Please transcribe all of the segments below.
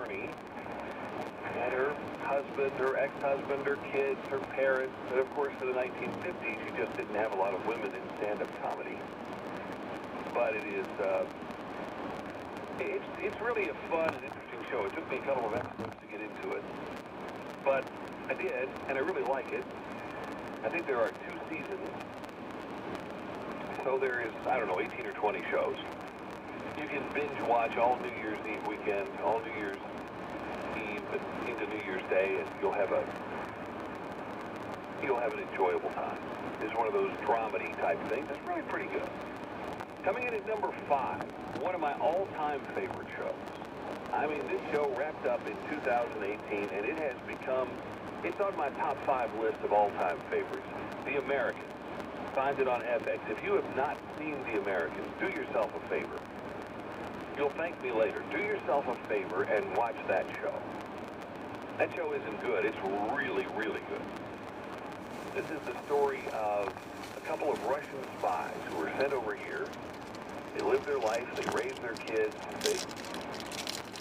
Army, and her husband, her ex-husband, her kids, her parents, and of course in the 1950s you just didn't have a lot of women in stand-up comedy. But it is, it's really a fun and interesting show. It took me a couple of episodes to get into it, but I did, and I really like it. I think there are 2 seasons, so there is, I don't know, 18 or 20 shows. You can binge watch all New Year's Eve weekend, all New Year's Eve into New Year's Day, and you'll have an enjoyable time. It's one of those dramedy type things. It's really pretty good. Coming in at number 5, one of my all-time favorite shows. I mean, this show wrapped up in 2018, and it has become, it's on my top 5 list of all-time favorites. The Americans. Find it on FX. If you have not seen The Americans, do yourself a favor. You'll thank me later. Do yourself a favor and watch that show. That show isn't good. It's really, really good. This is the story of a couple of Russian spies who were sent over here. They live their life. They raise their kids. They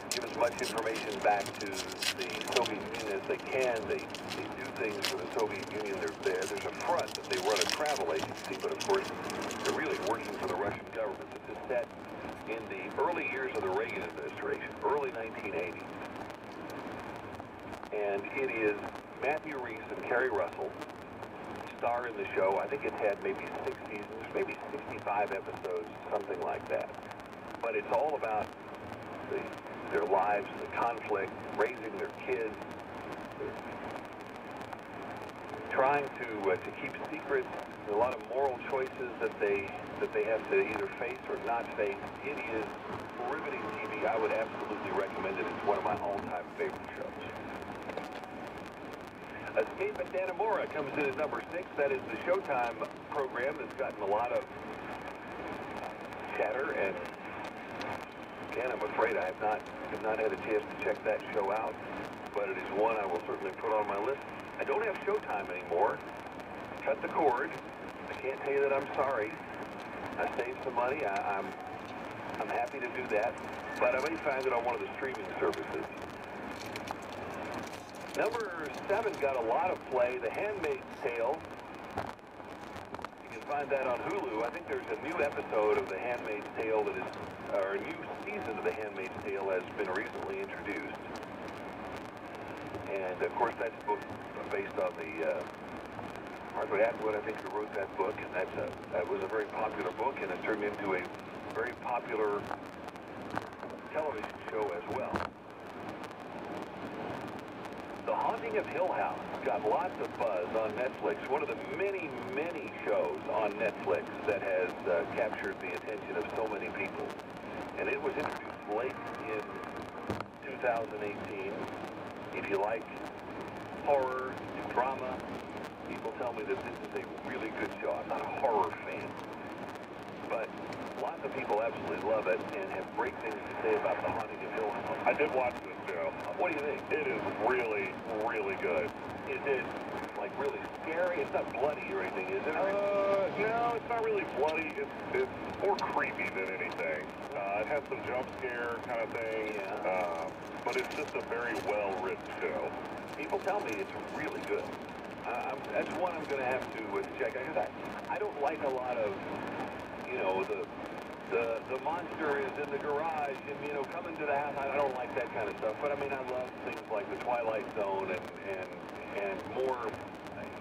give as much information back to the Soviet Union as they can. They do things for the Soviet Union. There's a front that they run a travel agency, but of course they're really working for the Russian government. This is set in the early years of the Reagan administration, early 1980s. And it is Matthew Rhys and Kerry Russell star in the show. I think it's had maybe 6 seasons, maybe 65 episodes, something like that. But it's all about their lives, the conflict, raising their kids, trying to keep secrets, a lot of moral choices that they have to either face or not face. It is riveting TV. I would absolutely recommend it. It's one of my all-time favorite shows. Escape at Dannemora comes in at number 6. That is the Showtime program that's gotten a lot of chatter, and again, I'm afraid I have not had a chance to check that show out, but it is one I will certainly put on my list. I don't have Showtime anymore. Cut the cord. I can't tell you that I'm sorry. I saved some money. I'm happy to do that, but I may find it on one of the streaming services. Number 7 got a lot of play. The Handmaid's Tale. You can find that on Hulu. I think there's a new episode of The Handmaid's Tale that is, or a new season of The Handmaid's Tale has been recently introduced. And of course, that's book based on the Margaret Atwood, I think, who wrote that book, and that was a very popular book, and it turned into a very popular television show as well. The Haunting of Hill House got lots of buzz on Netflix. One of the many, many shows on Netflix that has captured the attention of so many people. And it was introduced late in 2018. If you like horror, drama, people tell me that this is a really good show. I'm not a horror fan, but lots of people absolutely love it and have great things to say about The Haunting of Hill House. I did watch this show. What do you think? It is really, really good. Is it, like, really scary? It's not bloody or anything, is it? No, it's not really bloody. It's more creepy than anything. It has some jump scare kind of thing. Yeah. But it's just a very well-written show. People tell me it's really good. That's one I'm going to have to check out, because I don't like a lot of, you know, the monster is in the garage and, you know, coming to the house. I don't like that kind of stuff. But, I mean, I love things like The Twilight Zone and more,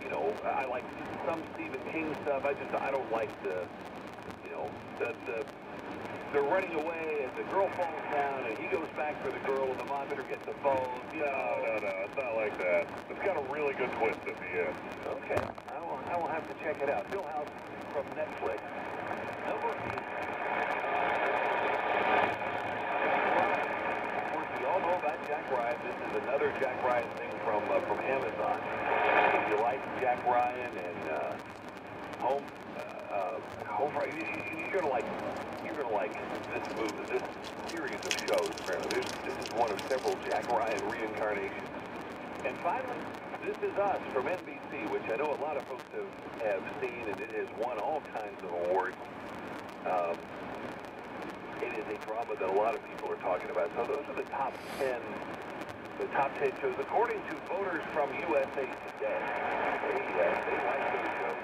you know, I like some Stephen King stuff. I don't like the, you know, they're running away and the girl falls down and he goes back for the girl and the monster gets the phone. You know. No, it's not like that. It's got a really good twist at the end. Okay, I will have to check it out. Hill House from Netflix. Number 8. Of course, we all know about Jack Ryan. This is another Jack Ryan thing from Amazon. If you like Jack Ryan and Home Front, you're gonna like this movie, this series of shows. Apparently, this is one of several Jack Ryan reincarnations. And finally, This Is Us from NBC, which I know a lot of folks have seen, and it has won all kinds of awards. It is a drama that a lot of people are talking about. So those are the top 10 the top 10 shows, according to voters from USA Today. They like those shows,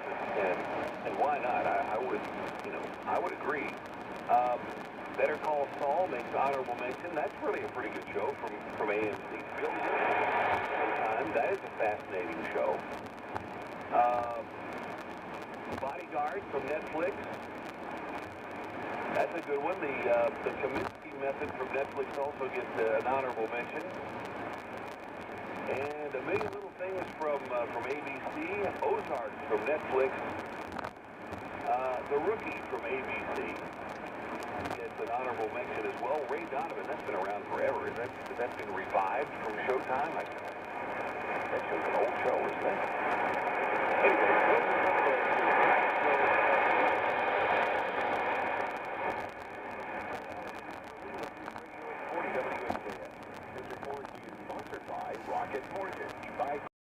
and why not? I would agree. Better Call Saul makes honorable mention. That's really a pretty good show from AMC. Sometimes that is a fascinating show. Bodyguard from Netflix. That's a good one. The Kaminsky Method from Netflix also gets an honorable mention. And A Million Little Things from ABC. Ozarks from Netflix. The Rookie from ABC gets an honorable mention as well. Ray Donovan, that's been around forever. Has that been revived from Showtime? That show's an old show, isn't it? Anyway, those are some of those. WHJS. This report is sponsored by Rocket Mortgage.